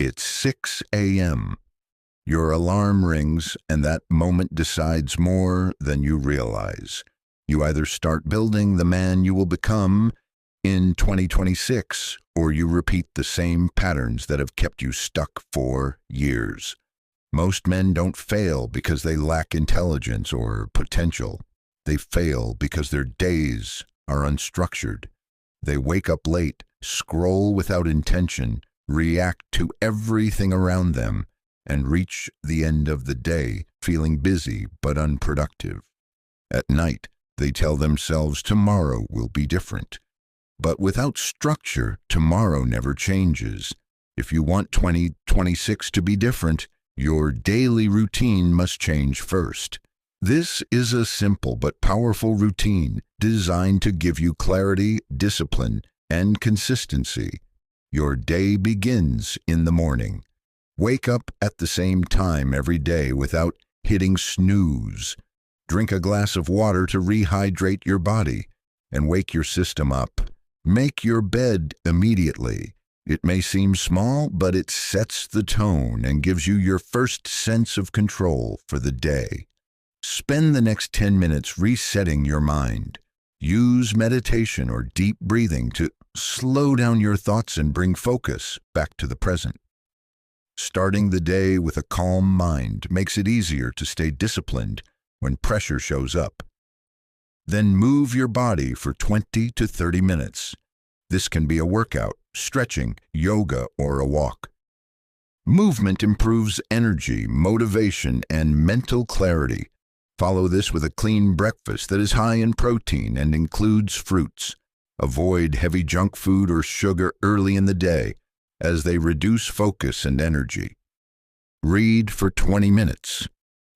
It's 6 a.m. Your alarm rings, and that moment decides more than you realize. You either start building the man you will become in 2026, or you repeat the same patterns that have kept you stuck for years. Most men don't fail because they lack intelligence or potential. They fail because their days are unstructured. They wake up late, scroll without intention, react to everything around them, and reach the end of the day feeling busy but unproductive. At night, they tell themselves tomorrow will be different. But without structure, tomorrow never changes. If you want 2026 to be different, your daily routine must change first. This is a simple but powerful routine designed to give you clarity, discipline, and consistency. Your day begins in the morning. Wake up at the same time every day without hitting snooze. Drink a glass of water to rehydrate your body and wake your system up. Make your bed immediately. It may seem small, but it sets the tone and gives you your first sense of control for the day. Spend the next 10 minutes resetting your mind. Use meditation or deep breathing to slow down your thoughts and bring focus back to the present. Starting the day with a calm mind makes it easier to stay disciplined when pressure shows up. Then move your body for 20 to 30 minutes. This can be a workout, stretching, yoga, or a walk. Movement improves energy, motivation, and mental clarity. Follow this with a clean breakfast that is high in protein and includes fruits. Avoid heavy junk food or sugar early in the day, as they reduce focus and energy. Read for 20 minutes.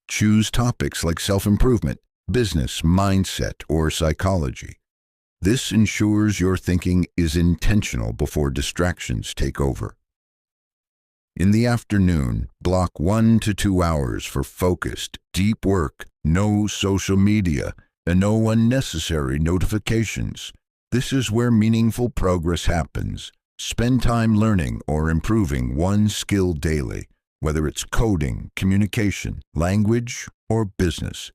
Choose topics like self-improvement, business, mindset, or psychology. This ensures your thinking is intentional before distractions take over. In the afternoon, block 1 to 2 hours for focused, deep work, no social media, and no unnecessary notifications. This is where meaningful progress happens. Spend time learning or improving one skill daily, whether it's coding, communication, language, or business.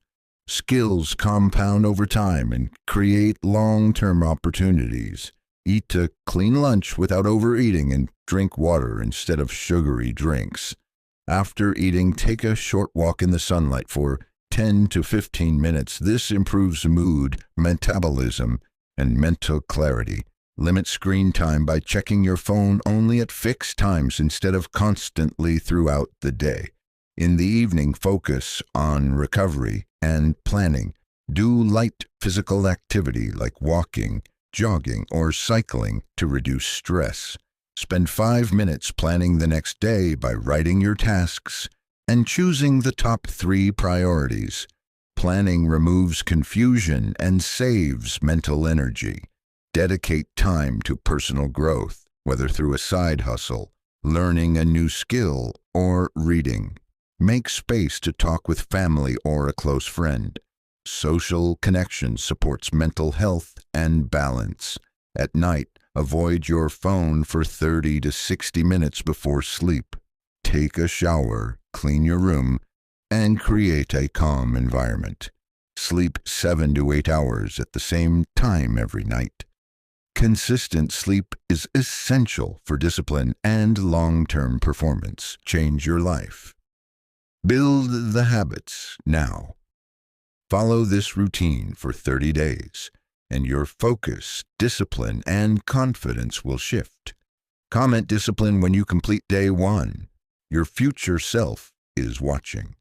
Skills compound over time and create long-term opportunities. Eat a clean lunch without overeating and drink water instead of sugary drinks. After eating, take a short walk in the sunlight for 10 to 15 minutes. This improves mood, metabolism, and mental clarity. Limit screen time by checking your phone only at fixed times instead of constantly throughout the day. In the evening, focus on recovery and planning. Do light physical activity like walking, jogging, or cycling to reduce stress. Spend 5 minutes planning the next day by writing your tasks and choosing the top 3 priorities. Planning removes confusion and saves mental energy. Dedicate time to personal growth, whether through a side hustle, learning a new skill, or reading. Make space to talk with family or a close friend. Social connection supports mental health and balance. At night, avoid your phone for 30 to 60 minutes before sleep. Take a shower, clean your room, and create a calm environment. Sleep 7 to 8 hours at the same time every night. Consistent sleep is essential for discipline and long-term performance. Change your life. Build the habits now. Follow this routine for 30 days, and your focus, discipline, and confidence will shift. Comment discipline when you complete day 1. Your future self is watching.